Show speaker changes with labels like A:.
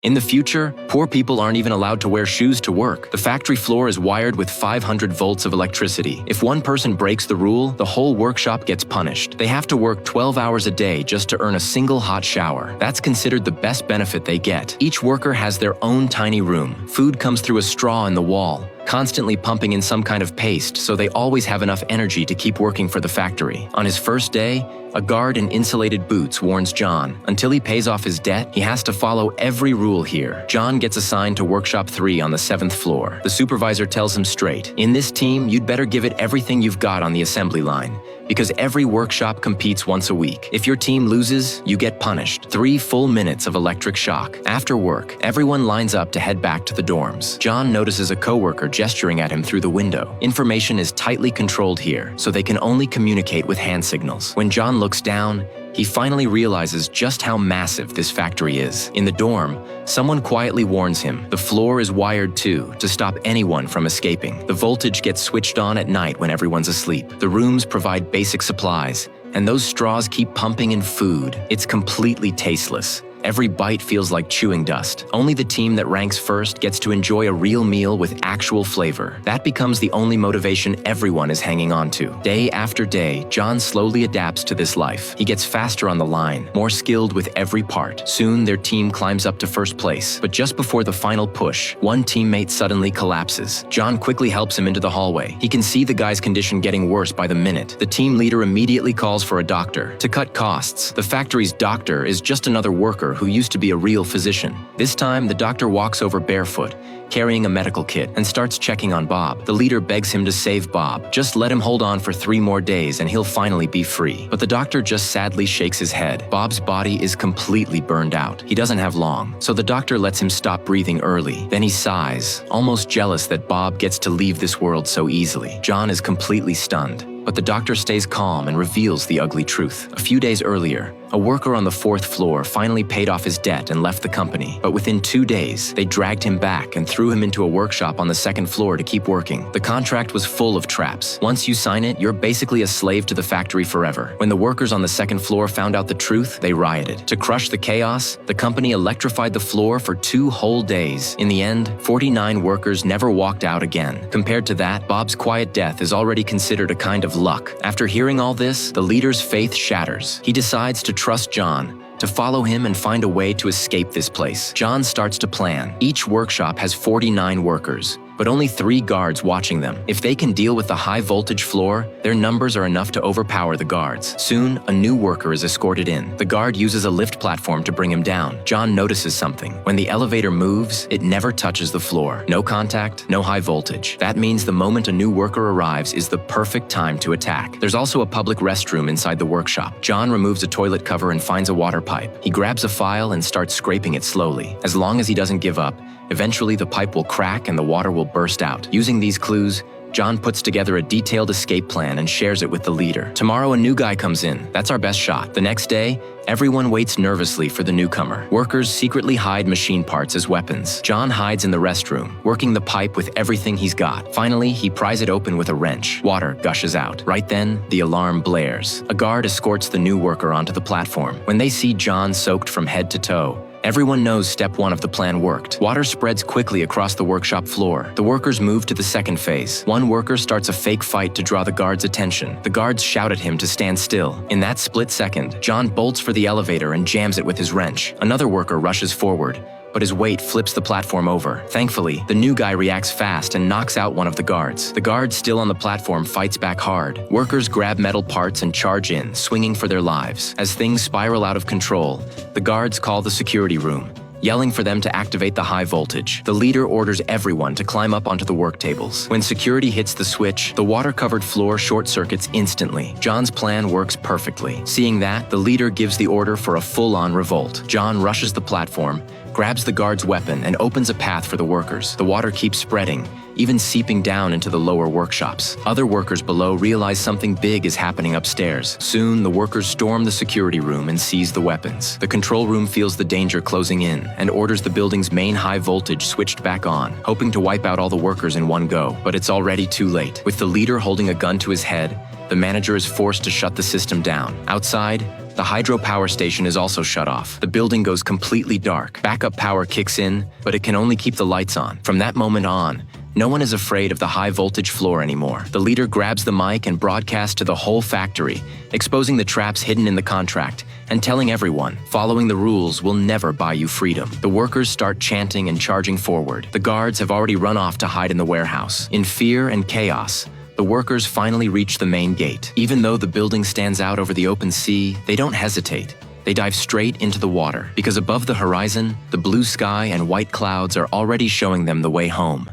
A: In the future, poor people aren't even allowed to wear shoes to work. The factory floor is wired with 500 volts of electricity. If one person breaks the rule, the whole workshop gets punished. They have to work 12 hours a day just to earn a single hot shower. That's considered the best benefit they get. Each worker has their own tiny room. Food comes through a straw in the wall, constantly pumping in some kind of paste, so they always have enough energy to keep working for the factory. On his first day, a guard in insulated boots warns John, until he pays off his debt, he has to follow every rule here. John gets assigned to Workshop 3 on the 7th floor. The supervisor tells him straight, "In this team, you'd better give it everything you've got on the assembly line, because every workshop competes once a week. If your team loses, you get punished. 3 full minutes of electric shock. After work, everyone lines up to head back to the dorms. John notices a coworker gesturing at him through the window. Information is tightly controlled here, so they can only communicate with hand signals. When John looks down, he finally realizes just how massive this factory is. In the dorm, someone quietly warns him. The floor is wired too, to stop anyone from escaping. The voltage gets switched on at night when everyone's asleep. The rooms provide basic supplies, and those straws keep pumping in food. It's completely tasteless. Every bite feels like chewing dust. Only the team that ranks first gets to enjoy a real meal with actual flavor. That becomes the only motivation everyone is hanging on to. Day after day, John slowly adapts to this life. He gets faster on the line, more skilled with every part. Soon, their team climbs up to first place. But just before the final push, one teammate suddenly collapses. John quickly helps him into the hallway. He can see the guy's condition getting worse by the minute. The team leader immediately calls for a doctor. To cut costs, the factory's doctor is just another worker who used to be a real physician. This time, the doctor walks over barefoot, carrying a medical kit, and starts checking on Bob. The leader begs him to save Bob. Just let him hold on for 3 more days and he'll finally be free. But the doctor just sadly shakes his head. Bob's body is completely burned out. He doesn't have long, so the doctor lets him stop breathing early. Then he sighs, almost jealous that Bob gets to leave this world so easily. John is completely stunned, but the doctor stays calm and reveals the ugly truth. A few days earlier, a worker on the 4th floor finally paid off his debt and left the company. But within 2 days, they dragged him back and threw him into a workshop on the 2nd floor to keep working. The contract was full of traps. Once you sign it, you're basically a slave to the factory forever. When the workers on the 2nd floor found out the truth, they rioted. To crush the chaos, the company electrified the floor for 2 whole days. In the end, 49 workers never walked out again. Compared to that, Bob's quiet death is already considered a kind of luck. After hearing all this, the leader's faith shatters. He decides to trust John, to follow him and find a way to escape this place. John starts to plan. Each workshop has 49 workers, but only 3 guards watching them. If they can deal with the high-voltage floor, their numbers are enough to overpower the guards. Soon, a new worker is escorted in. The guard uses a lift platform to bring him down. John notices something. When the elevator moves, it never touches the floor. No contact, no high voltage. That means the moment a new worker arrives is the perfect time to attack. There's also a public restroom inside the workshop. John removes a toilet cover and finds a water pipe. He grabs a file and starts scraping it slowly. As long as he doesn't give up, eventually the pipe will crack and the water will burst out. Using these clues, John puts together a detailed escape plan and shares it with the leader. Tomorrow, a new guy comes in. That's our best shot. The next day, everyone waits nervously for the newcomer. Workers secretly hide machine parts as weapons. John hides in the restroom, working the pipe with everything he's got. Finally, he pries it open with a wrench. Water gushes out. Right then, the alarm blares. A guard escorts the new worker onto the platform. When they see John soaked from head to toe, everyone knows step 1 of the plan worked. Water spreads quickly across the workshop floor. The workers move to the 2nd phase. One worker starts a fake fight to draw the guards' attention. The guards shout at him to stand still. In that split second, John bolts for the elevator and jams it with his wrench. Another worker rushes forward, but his weight flips the platform over. Thankfully, the new guy reacts fast and knocks out one of the guards. The guard still on the platform fights back hard. Workers grab metal parts and charge in, swinging for their lives. As things spiral out of control, the guards call the security room, yelling for them to activate the high voltage. The leader orders everyone to climb up onto the work tables. When security hits the switch, the water-covered floor short-circuits instantly. John's plan works perfectly. Seeing that, the leader gives the order for a full-on revolt. John rushes the platform, grabs the guard's weapon, and opens a path for the workers. The water keeps spreading, even seeping down into the lower workshops. Other workers below realize something big is happening upstairs. Soon, the workers storm the security room and seize the weapons. The control room feels the danger closing in and orders the building's main high voltage switched back on, hoping to wipe out all the workers in one go. But it's already too late. With the leader holding a gun to his head, the manager is forced to shut the system down. Outside, The hydropower station is also shut off. The building goes completely dark. Backup power kicks in, but it can only keep the lights on. From that moment on, no one is afraid of the high-voltage floor anymore. The leader grabs the mic and broadcasts to the whole factory, exposing the traps hidden in the contract and telling everyone, following the rules will never buy you freedom. The workers start chanting and charging forward. The guards have already run off to hide in the warehouse. In fear and chaos, the workers finally reach the main gate. Even though the building stands out over the open sea, they don't hesitate. They dive straight into the water, because above the horizon, the blue sky and white clouds are already showing them the way home.